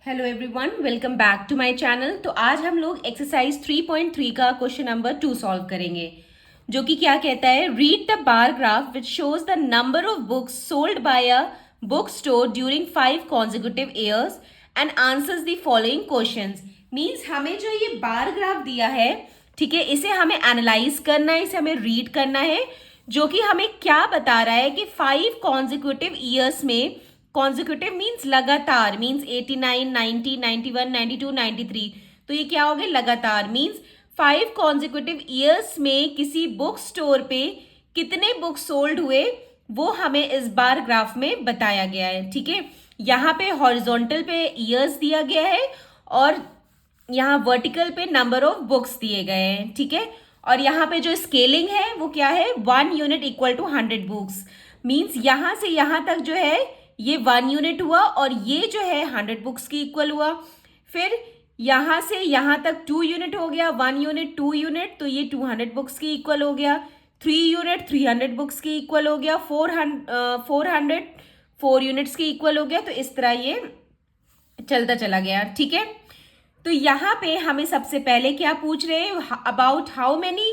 Hello everyone, welcome back to my channel. तो आज हम लोग एक्सरसाइज 3.3 का क्वेश्चन नंबर 2 सॉल्व करेंगे, जो कि क्या कहता है, read the bar graph which shows the number of books sold by a book store during 5 consecutive years and answers the following questions. Means हमें जो ये बार ग्राफ दिया है, ठीक है, इसे हमें एनालाइज करना है, इसे हमें रीड करना है, जो कि हमें क्या बता रहा है कि 5 कॉन्जिक्यूटिव ईयर्स में, कॉन्जिक्यूटिव मीन्स लगातार, मीन्स 89, 90, 91, 92, 93, तो ये क्या हो गए, लगातार। मीन्स 5 कॉन्जिक्यूटिव ईयर्स में किसी बुक स्टोर पे कितने बुक सोल्ड हुए, वो हमें इस बार ग्राफ में बताया गया है। ठीक है, यहाँ पे हॉरिजॉन्टल पे ईयर्स दिया गया है और यहाँ वर्टिकल पे नंबर ऑफ बुक्स दिए गए हैं। ठीक है, और यहाँ पे जो स्केलिंग है वो क्या है, 1 unit equal to 100 books. Means यहाँ से यहाँ तक जो है ये 1 यूनिट हुआ और ये जो है 100 बुक्स की इक्वल हुआ। फिर यहाँ से यहाँ तक 2 यूनिट हो गया, 1 यूनिट 2 यूनिट, तो ये 200 बुक्स की इक्वल हो गया। 3 यूनिट 300 बुक्स की इक्वल हो गया। 400 4 यूनिट्स की इक्वल हो गया। तो इस तरह ये चलता चला गया। ठीक है, तो यहाँ पे हमें सबसे पहले क्या पूछ रहे हैं, about how many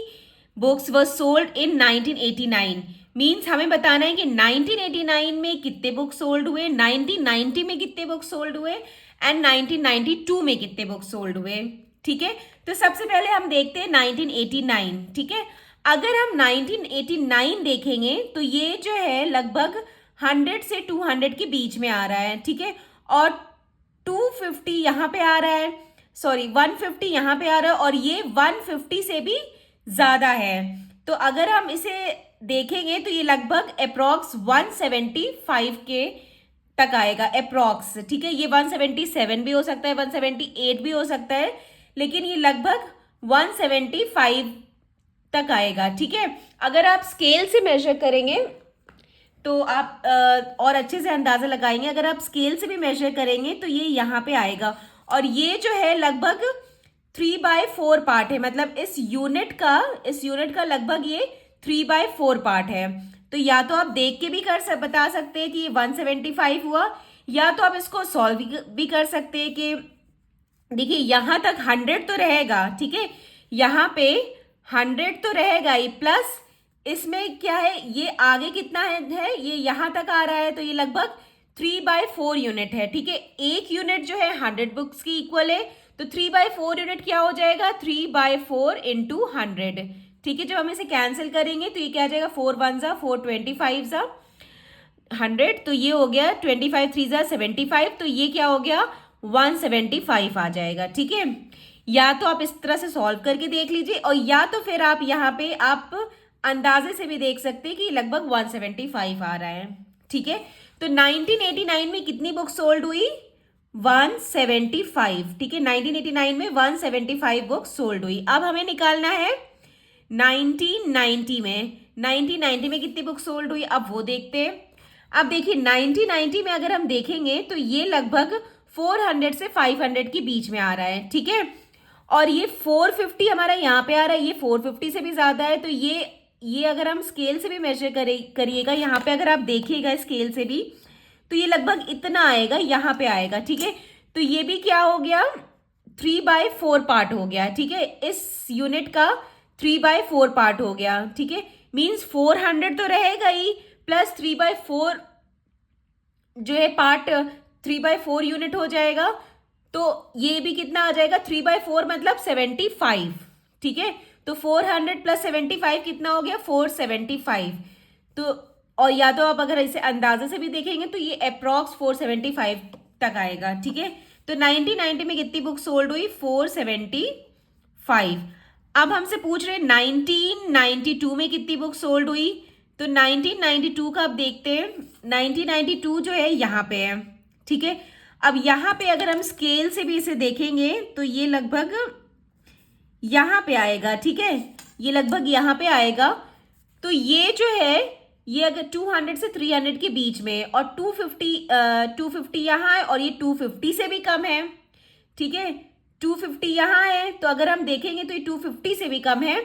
books were sold in 1989। Means हमें बताना है कि 1989 में कितने बुक सोल्ड हुए, 1990 में कितने बुक सोल्ड हुए एंड 1992 में कितने बुक सोल्ड हुए। ठीक है, तो सबसे पहले हम देखते हैं 1989। ठीक है, अगर हम 1989 देखेंगे तो ये जो है लगभग 100 से 200 के बीच में आ रहा है। ठीक है, और 250 यहाँ पे आ रहा है, सॉरी 150 यहाँ पे आ रहा है, और ये 150 से भी ज्यादा है। तो अगर हम इसे देखेंगे तो ये लगभग अप्रॉक्स 175 के तक आएगा, अप्रॉक्स। ठीक है, ये 177 भी हो सकता है, 178 भी हो सकता है, लेकिन ये लगभग 175 तक आएगा। ठीक है, अगर आप स्केल से मेजर करेंगे तो आप और अच्छे से अंदाजा लगाएंगे। अगर आप स्केल से भी मेजर करेंगे तो ये यहाँ पे आएगा, और ये जो है लगभग 3/4 पार्ट है, मतलब इस यूनिट का लगभग ये 3/4 पार्ट है। तो या तो आप देख के भी बता सकते हैं कि ये 175 हुआ, या तो आप इसको सॉल्व भी कर सकते हैं कि देखिए यहाँ तक 100 तो रहेगा। ठीक है, यहाँ पे 100 तो रहेगा ही, प्लस इसमें क्या है, ये आगे कितना है ये यहाँ तक आ रहा है, तो ये लगभग 3/4 यूनिट है। ठीक है, एक यूनिट जो है 100 बुक्स की इक्वल है, तो 3/4 यूनिट क्या हो जाएगा, 3/4 इंटू 100। ठीक है, जब हम इसे कैंसिल करेंगे तो ये क्या आ जाएगा, 4 1 जा 4, 25 जा 100, तो ये हो गया 25 3 जा 75, तो ये क्या हो गया 175 आ जाएगा। ठीक है, या तो आप इस तरह से सॉल्व करके देख लीजिए, और या तो फिर आप यहाँ पे आप अंदाजे से भी देख सकते हैं कि लगभग 175 आ रहा है। ठीक है, तो 1989 में कितनी बुक सोल्ड हुई, 175। ठीक है, 1989 में 175 बुक सोल्ड हुई। अब हमें निकालना है 1990 में कितनी बुक सोल्ड हुई, अब वो देखते हैं। अब देखिए 1990 में अगर हम देखेंगे तो ये लगभग 400 से 500 के बीच में आ रहा है। ठीक है, और ये 450 हमारा यहाँ पे आ रहा है, ये 450 से भी ज्यादा है। तो ये अगर हम स्केल से भी मेजर करिएगा, यहाँ पे अगर आप देखिएगा स्केल से भी, तो ये लगभग इतना आएगा, यहाँ पे आएगा। ठीक है, तो ये भी क्या हो गया, 3/4 पार्ट हो गया। ठीक है, इस यूनिट का 3/4 पार्ट हो गया। ठीक है, मीन्स 400 तो रहेगा ही, प्लस 3/4 जो है पार्ट 3/4 यूनिट हो जाएगा, तो ये भी कितना आ जाएगा, 3/4 मतलब 75। ठीक है, तो 400 प्लस 75 कितना हो गया, 475। तो और या तो आप अगर इसे अंदाजे से भी देखेंगे तो ये अप्रॉक्स 475 तक आएगा। ठीक है, तो 1990 में कितनी बुक सोल्ड हुई, 475। अब हमसे पूछ रहे हैं 1992 में कितनी बुक सोल्ड हुई, तो 1992 का अब देखते हैं। 1992 जो है यहाँ पे है। ठीक है, अब यहाँ पे अगर हम स्केल से भी इसे देखेंगे तो ये लगभग यहाँ पे आएगा। ठीक है, ये लगभग यहाँ पे आएगा। तो ये जो है ये अगर 200 से 300 के बीच में, और 250 यहाँ है, और ये 250 से भी कम है। ठीक है, 250 यहाँ है, तो अगर हम देखेंगे तो ये 250 से भी कम है,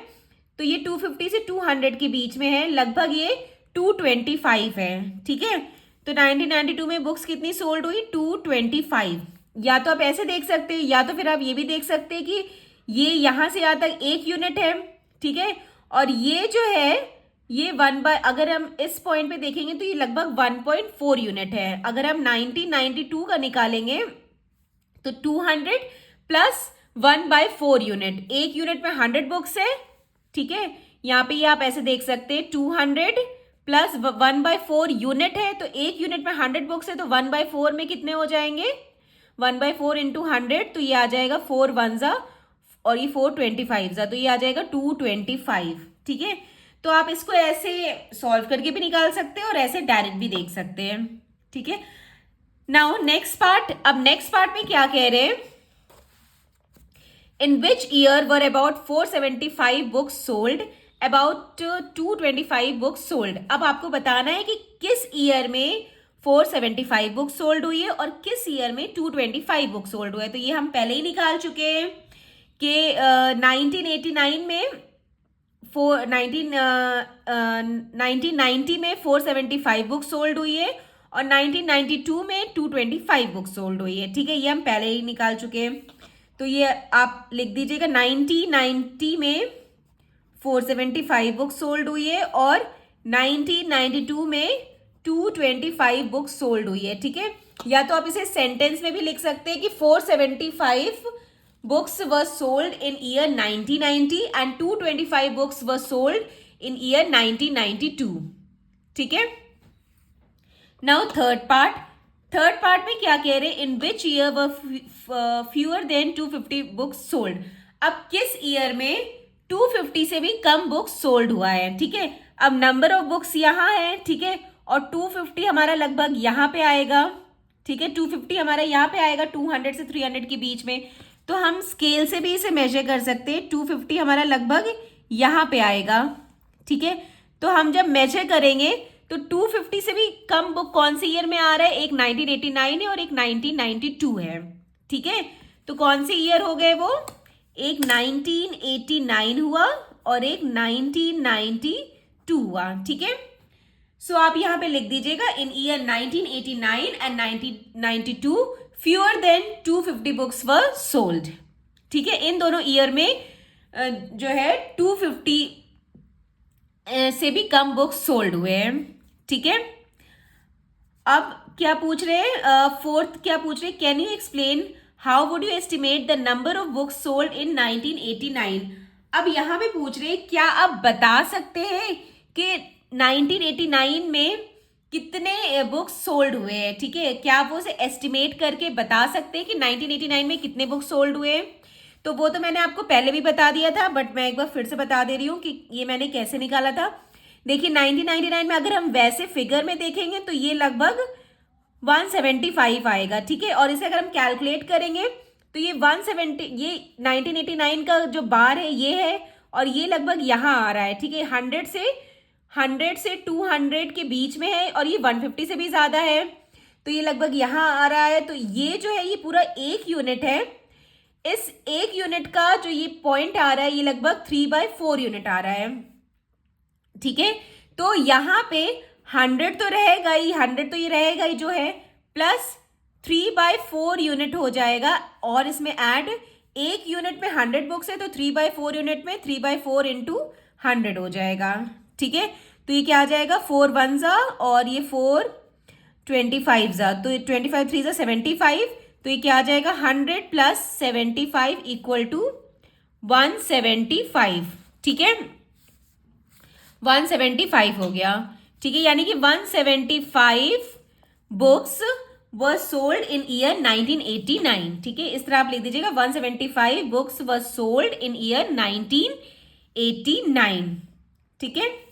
तो ये 250 से 200 के बीच में है, लगभग ये 225 है। ठीक है, तो 1992 में बुक्स कितनी सोल्ड हुई, 225। या तो आप ऐसे देख सकते हैं, या तो फिर आप ये भी देख सकते हैं कि ये यहाँ से यहाँ तक 1 यूनिट है, ठीक है, और ये जो है ये अगर हम इस पॉइंट पे देखेंगे तो ये लगभग 1.4 यूनिट है। अगर हम 1992 का निकालेंगे तो 200 प्लस 1/4 यूनिट, 1 यूनिट में 100 बुक्स है, ठीक है। यहाँ पे ये आप ऐसे देख सकते हैं 200 प्लस 1/4 यूनिट है, तो 1 यूनिट में 100 बुक्स है, तो 1/4 में कितने हो जाएंगे, 1/4 इंटू 100, तो ये आ जाएगा 4 1 जा और ये 4 25 जा, तो ये आ जाएगा 225, ठीक है। तो आप इसको ऐसे सॉल्व करके भी निकाल सकते हैं और ऐसे डायरेक्ट भी देख सकते हैं, ठीक है। नाउ नेक्स्ट पार्ट, अब नेक्स्ट पार्ट में क्या कह रहे हैं, in which year were about 475 books sold, about 225 books sold. अब आपको बताना है कि किस ईयर में 475 बुक्स सोल्ड हुई है और किस ईयर में 225 बुक्स सोल्ड हुआ है। तो ये हम पहले ही निकाल चुके हैं कि 1989 में 1990 में 475 बुक्स सोल्ड हुई है और 1992 में 225 बुक्स सोल्ड हुई है, ठीक है। ये हम पहले ही निकाल चुके हैं, तो ये आप लिख दीजिएगा 1990 में 475 बुक्स सोल्ड हुई है और 1992 में 225 बुक्स सोल्ड हुई है, ठीक है। या तो आप इसे सेंटेंस में भी लिख सकते हैं कि 475 books were sold in year 1990 and 225 books were sold in year 1992, ठीक है। नाउ थर्ड पार्ट में क्या कह रहे हैं, in which year were fewer than 250 books sold. अब किस ईयर में 250 से भी कम बुक्स सोल्ड हुआ है, ठीक है। अब नंबर ऑफ बुक्स यहाँ है, ठीक है, और 250 हमारा लगभग यहाँ पे आएगा, ठीक है। 250 हमारा यहाँ पे आएगा 200 से 300 के बीच में, तो हम स्केल से भी इसे मेजर कर सकते हैं। 250 हमारा लगभग यहाँ पे आएगा, ठीक है। तो हम जब मेजर करेंगे तो 250 से भी कम बुक कौन से ईयर में आ रहा है, एक 1989 है और एक 1992 है, ठीक है। तो कौन से ईयर हो गए वो, एक 1989 हुआ और एक 1992 हुआ, ठीक है। सो आप यहाँ पे लिख दीजिएगा in year 1989 and 1992 fewer than 250 books were sold, ठीक है। इन दोनों ईयर में जो है 250 से भी कम बुक्स सोल्ड हुए हैं, ठीक है। अब क्या पूछ रहे हैं, फोर्थ क्या पूछ रहे हैं, can you explain how would you estimate the number of books sold in 1989। अब यहाँ पे पूछ रहे हैं क्या आप बता सकते हैं कि 1989 में कितने बुक्स सोल्ड हुए हैं, ठीक है। क्या आप उसे एस्टिमेट करके बता सकते हैं कि 1989 में कितने बुक्स सोल्ड हुए हैं। तो वो तो मैंने आपको पहले भी बता दिया था, बट मैं एक बार फिर से बता दे रही हूँ कि ये मैंने कैसे निकाला था। देखिए 1999 में अगर हम वैसे फिगर में देखेंगे तो ये लगभग 175 आएगा, ठीक है। और इसे अगर हम कैलकुलेट करेंगे तो ये 170, ये 1989 का जो बार है ये है और ये लगभग यहाँ आ रहा है, ठीक है। 100 से 200 के बीच में है और ये 150 से भी ज़्यादा है, तो ये लगभग यहाँ आ रहा है। तो ये जो है ये पूरा 1 यूनिट है। इस 1 यूनिट का जो ये पॉइंट आ रहा है ये लगभग 3/4 यूनिट आ रहा है, ठीक है। तो यहाँ पे 100 तो रहेगा ही, 100 तो ये रहेगा ही जो है, प्लस 3/4 यूनिट हो जाएगा और इसमें ऐड 1 यूनिट में 100 बुक्स है तो 3/4 यूनिट में 3/4 इंटू 100 हो जाएगा, ठीक है। तो ये क्या आ जाएगा 4 1 जा और ये 4 25 जा, तो 25 3 जा 75, तो ये क्या आ जाएगा 100 प्लस 75 इक्वल टू 175, ठीक है। 175 हो गया, ठीक है। यानी कि 175 books were sold in year 1989, ठीक है। इस तरह आप लिख दीजिएगा 175 books were sold in year 1989, ठीक है।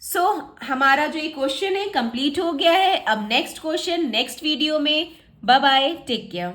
सो हमारा जो ये क्वेश्चन है कंप्लीट हो गया है। अब नेक्स्ट क्वेश्चन नेक्स्ट वीडियो में। Bye bye, take care.